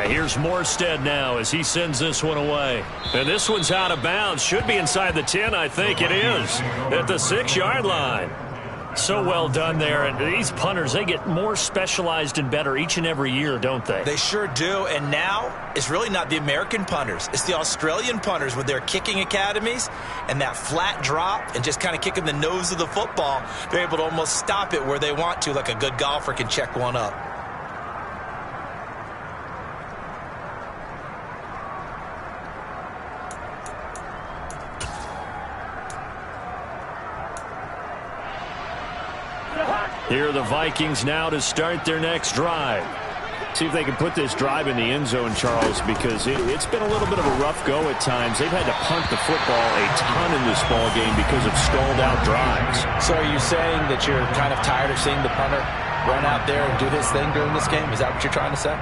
Here's Morstead now as he sends this one away. And this one's out of bounds. Should be inside the 10, I think it is. At the 6-yard line. So well done there. And these punters, they get more specialized and better each and every year, don't they? They sure do. And now it's really not the American punters. It's the Australian punters with their kicking academies and that flat drop and just kind of kicking the nose of the football. They're able to almost stop it where they want to, like a good golfer can check one up. Here are the Vikings now to start their next drive. See if they can put this drive in the end zone, Charles, because it's been a little bit of a rough go at times. They've had to punt the football a ton in this ball game because of stalled out drives. So are you saying that you're kind of tired of seeing the punter run out there and do his thing during this game? Is that what you're trying to say?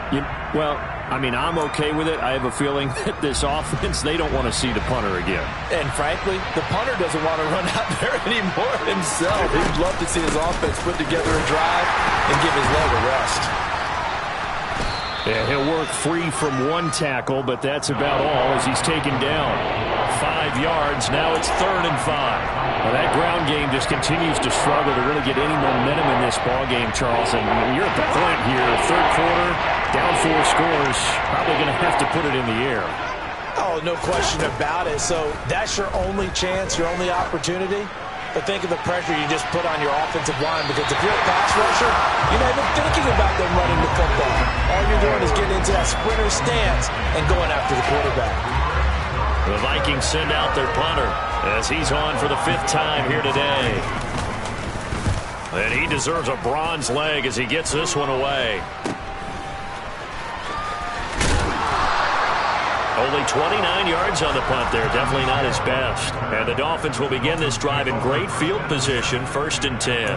Well, I mean, I'm okay with it. I have a feeling that this offense, they don't want to see the punter again. And frankly, the punter doesn't want to run out there anymore himself. He'd love to see his offense put together a drive and give his leg a rest. Yeah, he'll work free from one tackle, but that's about all as he's taken down. 5 yards. Now it's 3rd and 5. Well, that ground game just continues to struggle to really get any momentum in this ball game, Charles. And you're at the point here, 3rd quarter, down 4 scores, probably going to have to put it in the air. Oh, no question about it. So that's your only chance, your only opportunity. But think of the pressure you just put on your offensive line, because if you're a pass rusher, you're not even thinking about them running the football. All you're doing is getting into that sprinter stance and going after the quarterback. The Vikings send out their punter as he's on for the 5th time here today. And he deserves a bronze leg as he gets this one away. Only 29 yards on the punt there. Definitely not his best. And the Dolphins will begin this drive in great field position, 1st and 10.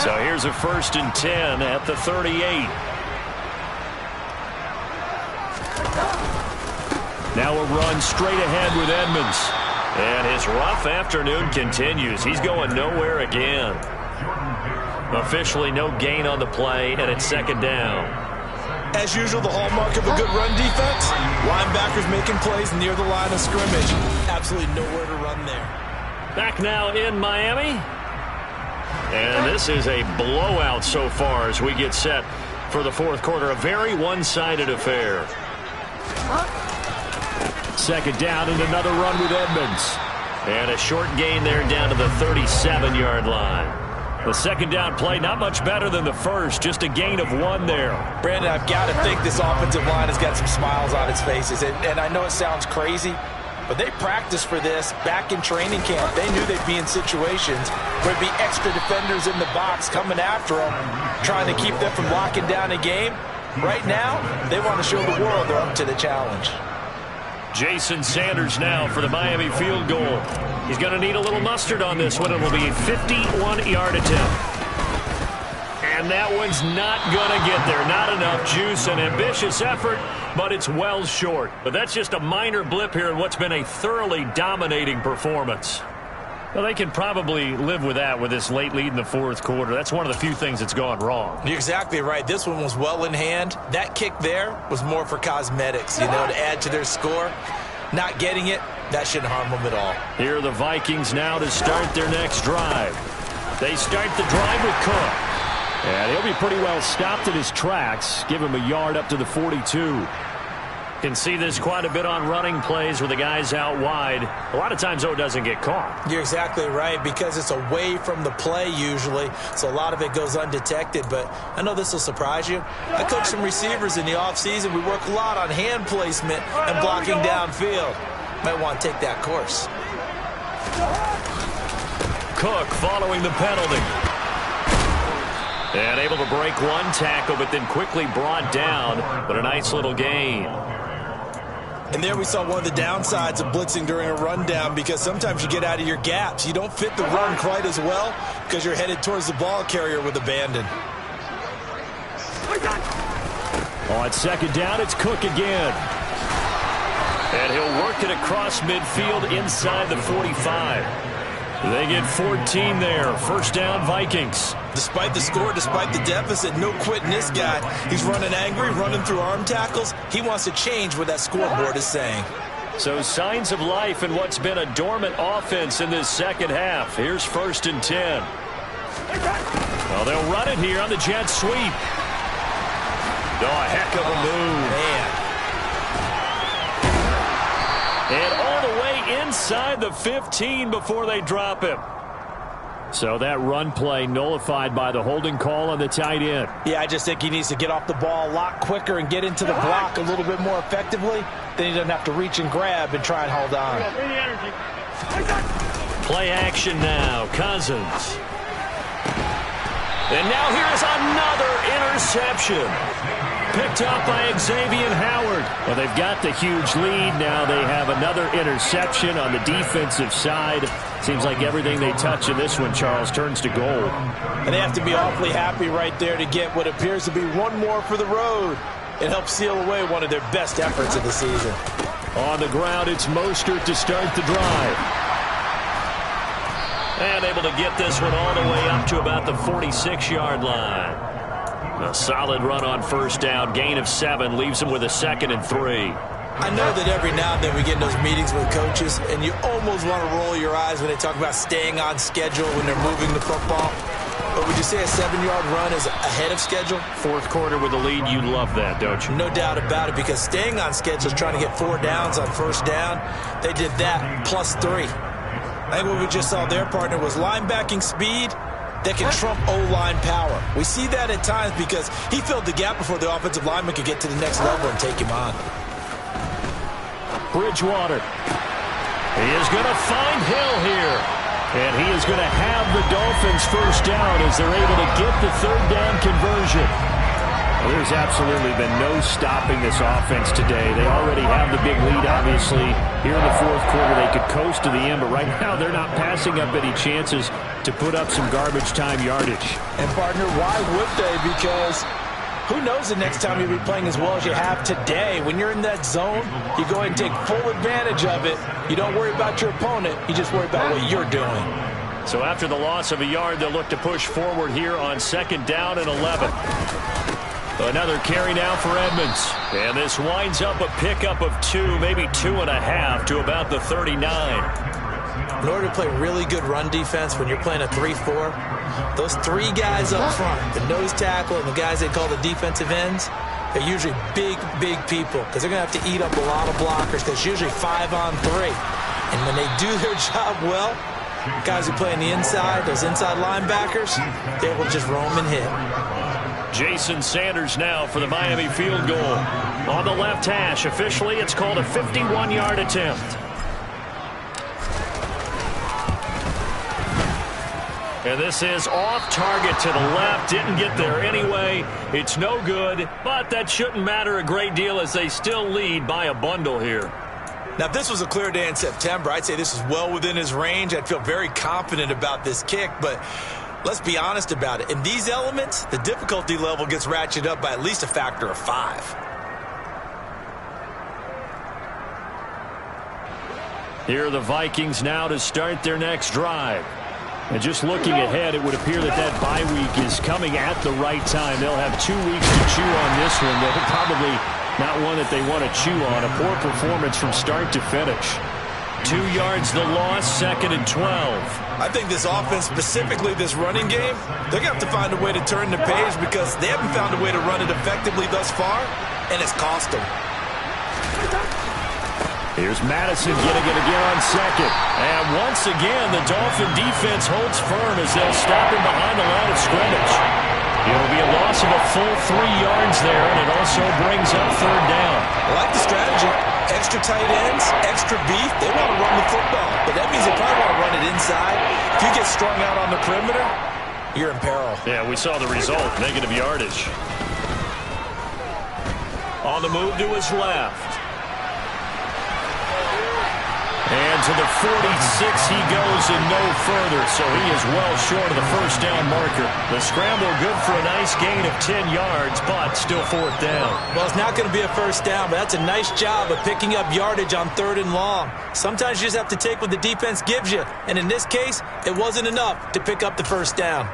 So here's a 1st and 10 at the 38. Now a run straight ahead with Edmonds. And his rough afternoon continues. He's going nowhere again. Officially no gain on the play, and it's second down. As usual, the hallmark of a good run defense, linebackers making plays near the line of scrimmage. Absolutely nowhere to run there. Back now in Miami. And this is a blowout so far as we get set for the fourth quarter. A very one-sided affair. Second down and another run with Edmonds. And a short gain there down to the 37-yard line. The second down play not much better than the first, just a gain of 1 there. Brandon, I've got to think this offensive line has got some smiles on its faces. And I know it sounds crazy, but they practiced for this back in training camp. They knew they'd be in situations where there'd be extra defenders in the box coming after them, trying to keep them from locking down a game. Right now, they want to show the world they're up to the challenge. Jason Sanders now for the Miami field goal. He's going to need a little mustard on this one. It will be a 51-yard attempt. And that one's not going to get there. Not enough juice. An ambitious effort, but it's well short. But that's just a minor blip here in what's been a thoroughly dominating performance. Well, they can probably live with that with this late lead in the fourth quarter. That's one of the few things that's gone wrong. You're exactly right. This one was well in hand. That kick there was more for cosmetics, to add to their score. Not getting it, that shouldn't harm them at all. Here are the Vikings now to start their next drive. They start the drive with Cook. And he'll be pretty well stopped in his tracks. Give him a yard up to the 42. Can see this quite a bit on running plays with the guys out wide. A lot of times, though, it doesn't get caught. You're exactly right, because it's away from the play usually, so a lot of it goes undetected. But I know this will surprise you. I coach some receivers in the offseason. We work a lot on hand placement and blocking downfield. Might want to take that course. Cook following the penalty. And able to break one tackle, but then quickly brought down. But a nice little gain. And there we saw one of the downsides of blitzing during a rundown, because sometimes you get out of your gaps. You don't fit the run quite as well because you're headed towards the ball carrier with abandon. On second down, it's Cook again. And he'll work it across midfield inside the 45. They get 14 there. First down, Vikings. Despite the score, despite the deficit, no quitting this guy. He's running angry, running through arm tackles. He wants to change what that scoreboard is saying. So signs of life in what's been a dormant offense in this second half. Here's 1st and 10. Well, they'll run it here on the jet sweep. Oh, a heck of a move. Man. And all the way inside the 15 before they drop him. So that run play nullified by the holding call on the tight end. Yeah, I just think he needs to get off the ball a lot quicker and get into the block a little bit more effectively. Then he doesn't have to reach and grab and try and hold on. Play action now. Cousins. And now here's another interception. Picked up by Xavier Howard. Well, they've got the huge lead. Now they have another interception on the defensive side. Seems like everything they touch in this one, Charles, turns to gold. And they have to be awfully happy right there to get what appears to be one more for the road. It helps seal away one of their best efforts of the season. On the ground, it's Mostert to start the drive. And able to get this one all the way up to about the 46-yard line. A solid run on first down. Gain of 7 leaves him with a 2nd and 3. I know that every now and then we get in those meetings with coaches, and you almost want to roll your eyes when they talk about staying on schedule when they're moving the football. But would you say a 7-yard run is ahead of schedule? Fourth quarter with the lead, you love that, don't you? No doubt about it, because staying on schedule is trying to get 4 downs on first down. They did that plus 3. I think what we just saw their partner was linebacking speed that can trump O-line power. We see that at times because he filled the gap before the offensive lineman could get to the next level and take him on. Bridgewater. He is going to find Hill here. And he is going to have the Dolphins first down as they're able to get the 3rd down conversion. Well, there's absolutely been no stopping this offense today. They already have the big lead, obviously. Here in the fourth quarter, they could coast to the end, but right now they're not passing up any chances to put up some garbage time yardage. And, partner, why would they? Because Who knows the next time you'll be playing as well as you have today. When you're in that zone, you go ahead and take full advantage of it. You don't worry about your opponent. You just worry about what you're doing. So after the loss of a yard, they'll look to push forward here on second down and 11. Another carry now for Edmonds. And this winds up a pickup of 2, maybe 2.5 to about the 39. In order to play really good run defense when you're playing a 3-4, those 3 guys up front, the nose tackle and the guys they call the defensive ends, they're usually big people because they're going to have to eat up a lot of blockers because it's usually 5-on-3. And when they do their job well, guys who play on the inside, those inside linebackers, they will just roam and hit. Jason Sanders now for the Miami field goal. On the left hash, officially it's called a 51-yard attempt. And this is off target to the left. Didn't get there anyway. It's no good, but that shouldn't matter a great deal as they still lead by a bundle here. Now, if this was a clear day in September, I'd say this is well within his range. I'd feel very confident about this kick, but let's be honest about it. In these elements, the difficulty level gets ratcheted up by at least a factor of 5. Here are the Vikings now to start their next drive. And just looking ahead, it would appear that bye week is coming at the right time. They'll have 2 weeks to chew on this one. They'll probably not one that they want to chew on. A poor performance from start to finish. 2 yards the loss, 2nd and 12. I think this offense, specifically this running game, they're going to have to find a way to turn the page because they haven't found a way to run it effectively thus far, and it's cost them. Here's Madison getting it again on second. And once again, the Dolphin defense holds firm as they'll stop him behind the line of scrimmage. It'll be a loss of a full 3 yards there, and it also brings up third down. I like the strategy. Extra tight ends, extra beef. They want to run the football, but that means they probably want to run it inside. If you get strung out on the perimeter, you're in peril. Yeah, we saw the result, negative yardage. On the move to his left. And to the 46 he goes and no further, so he is well short of the first down marker. The scramble good for a nice gain of 10 yards, but still fourth down. Well, it's not going to be a first down, but that's a nice job of picking up yardage on 3rd and long. Sometimes you just have to take what the defense gives you, and in this case, it wasn't enough to pick up the first down.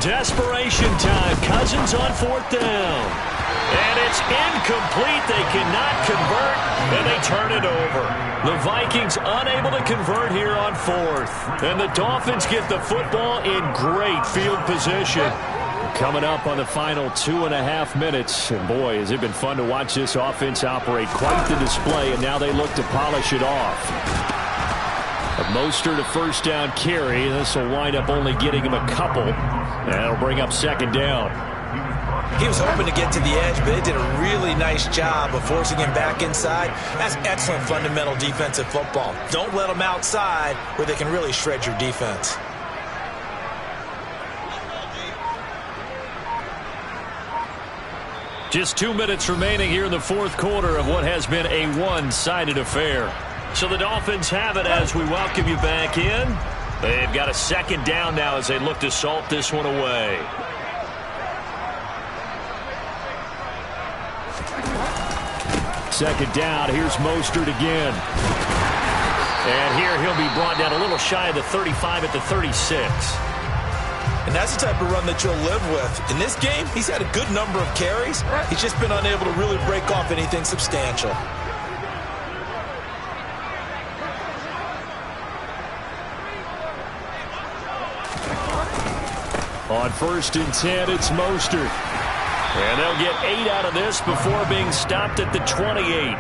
Desperation time. Cousins on 4th down. And it's incomplete. They cannot convert, and they turn it over. The Vikings unable to convert here on 4th. And the Dolphins get the football in great field position. Coming up on the final 2.5 minutes. And boy, has it been fun to watch this offense operate. Quite the display, and now they look to polish it off. Mostert a first down carry. This will wind up only getting him a couple. That'll bring up 2nd down. He was hoping to get to the edge, but they did a really nice job of forcing him back inside. That's excellent fundamental defensive football. Don't let them outside where they can really shred your defense. Just 2 minutes remaining here in the 4th quarter of what has been a one-sided affair. So the Dolphins have it as we welcome you back in. They've got a 2nd down now as they look to salt this one away. Second down. Here's Mostert again. And here he'll be brought down a little shy of the 35 at the 36. And that's the type of run that you'll live with. In this game, he's had a good number of carries. He's just been unable to really break off anything substantial. On 1st and 10, it's Mostert. And they'll get 8 out of this before being stopped at the 28.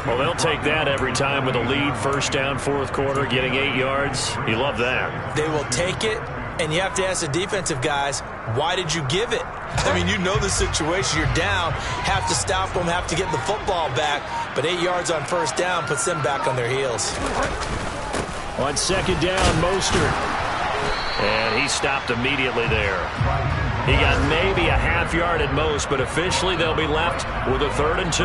Well, they'll take that every time with a lead. First down, 4th quarter, getting 8 yards. You love that. They will take it, and you have to ask the defensive guys, why did you give it? I mean, you know the situation. You're down, have to stop them, have to get the football back. But 8 yards on 1st down puts them back on their heels. On 2nd down, Mostert. And he stopped immediately there. He got maybe a half yard at most, but officially they'll be left with a 3rd and 2.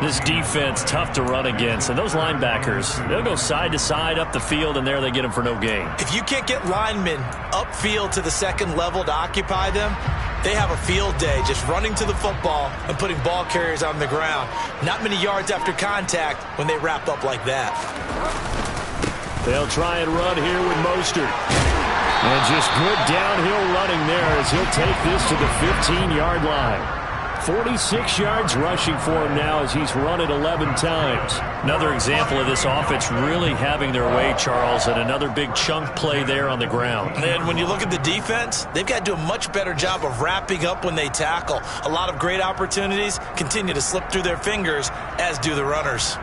This defense, tough to run against. And those linebackers, they'll go side to side up the field, and there they get them for no gain. If you can't get linemen upfield to the second level to occupy them, they have a field day just running to the football and putting ball carriers on the ground. Not many yards after contact when they wrap up like that. They'll try and run here with Mostert. And just good downhill running there as he'll take this to the 15-yard line. 46 yards rushing for him now as he's run it 11 times. Another example of this offense really having their way, Charles, and another big chunk play there on the ground. And when you look at the defense, they've got to do a much better job of wrapping up when they tackle. A lot of great opportunities continue to slip through their fingers, as do the runners.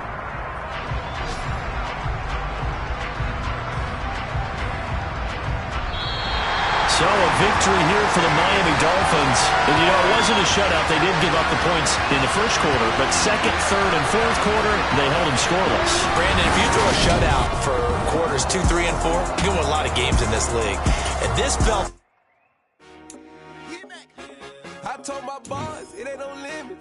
So a victory here for the Miami Dolphins. And, you know, it wasn't a shutout. They did give up the points in the first quarter, but second, third, and fourth quarter, they held them scoreless. Brandon, if you throw a shutout for quarters 2, 3, and 4, you're going to win a lot of games in this league. And this felt... I told my boss, it ain't no limit.